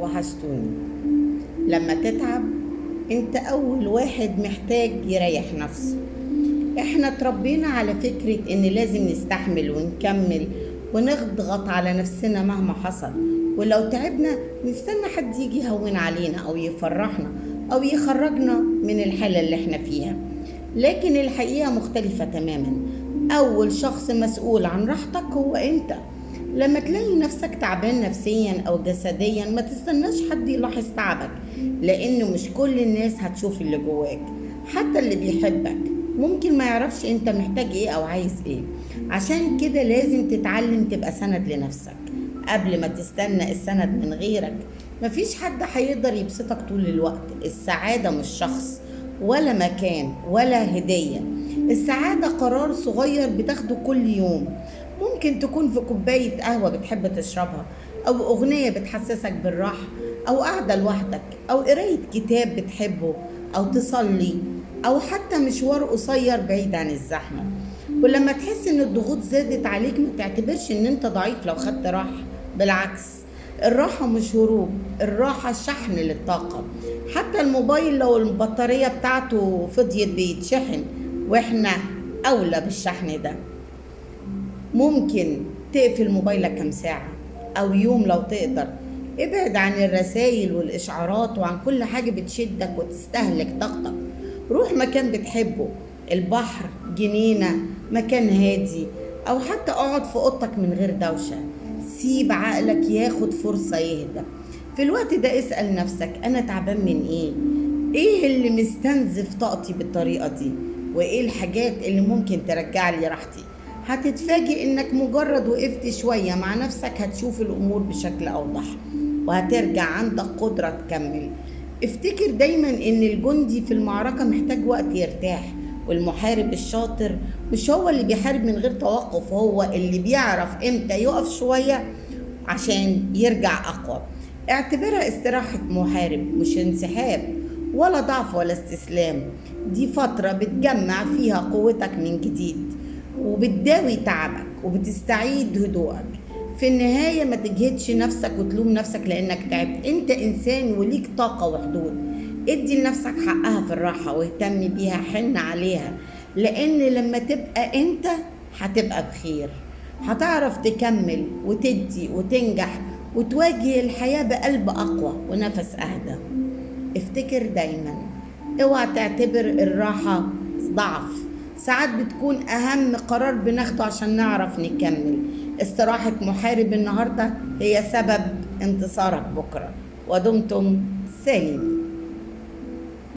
وحشتوني. لما تتعب انت اول واحد محتاج يريح نفسه. احنا اتربينا على فكرة ان لازم نستحمل ونكمل ونضغط على نفسنا مهما حصل، ولو تعبنا نستنى حد يجي يهون علينا او يفرحنا او يخرجنا من الحالة اللي احنا فيها. لكن الحقيقة مختلفة تماما. اول شخص مسؤول عن راحتك هو انت. لما تلاقي نفسك تعبان نفسيا او جسديا ما تستناش حد يلاحظ تعبك، لانه مش كل الناس هتشوف اللي جواك. حتى اللي بيحبك ممكن ما يعرفش انت محتاج ايه او عايز ايه. عشان كده لازم تتعلم تبقى سند لنفسك قبل ما تستنى السند من غيرك. مفيش حد هيقدر يبسطك طول الوقت. السعادة مش شخص ولا مكان ولا هدية. السعادة قرار صغير بتاخده كل يوم. ممكن تكون في كوباية قهوة بتحب تشربها، أو أغنية بتحسسك بالراحة، أو قاعدة لوحدك، أو قراية كتاب بتحبه، أو تصلي، أو حتى مشوار قصير بعيد عن الزحمة. ولما تحس إن الضغوط زادت عليك ما تعتبرش إن أنت ضعيف لو خدت راحة. بالعكس، الراحة مش هروب، الراحة شحن للطاقة. حتى الموبايل لو البطارية بتاعته فضيت بيتشحن، وإحنا أولى بالشحن ده. ممكن تقفل موبايلك كام ساعة أو يوم لو تقدر. ابعد عن الرسائل والإشعارات وعن كل حاجة بتشدك وتستهلك طاقتك. روح مكان بتحبه، البحر، جنينة، مكان هادي، أو حتى اقعد في أوضتك من غير دوشة. سيب عقلك ياخد فرصة يهدى. في الوقت ده اسأل نفسك، أنا تعبان من إيه؟ إيه اللي مستنزف طاقتي بالطريقة دي؟ وإيه الحاجات اللي ممكن ترجع لي راحتي؟ هتتفاجئ انك مجرد وقفت شوية مع نفسك هتشوف الامور بشكل اوضح، وهترجع عندك قدرة تكمل. افتكر دايما ان الجندي في المعركة محتاج وقت يرتاح، والمحارب الشاطر مش هو اللي بيحارب من غير توقف، هو اللي بيعرف امتى يقف شوية عشان يرجع اقوى. اعتبرها استراحة محارب، مش انسحاب ولا ضعف ولا استسلام. دي فترة بتجمع فيها قوتك من جديد، وبتداوي تعبك، وبتستعيد هدوءك. في النهاية ما تجهدش نفسك وتلوم نفسك لأنك تعبت. انت إنسان وليك طاقة وحدود. ادي لنفسك حقها في الراحة واهتم بيها، حن عليها، لأن لما تبقى انت هتبقى بخير. هتعرف تكمل وتدي وتنجح وتواجه الحياة بقلب أقوى ونفس أهدى. افتكر دايما، اوعى تعتبر الراحة ضعف. ساعات بتكون أهم قرار بناخده عشان نعرف نكمل. استراحة محارب النهاردة هي سبب انتصارك بكرة. ودمتم سالمين.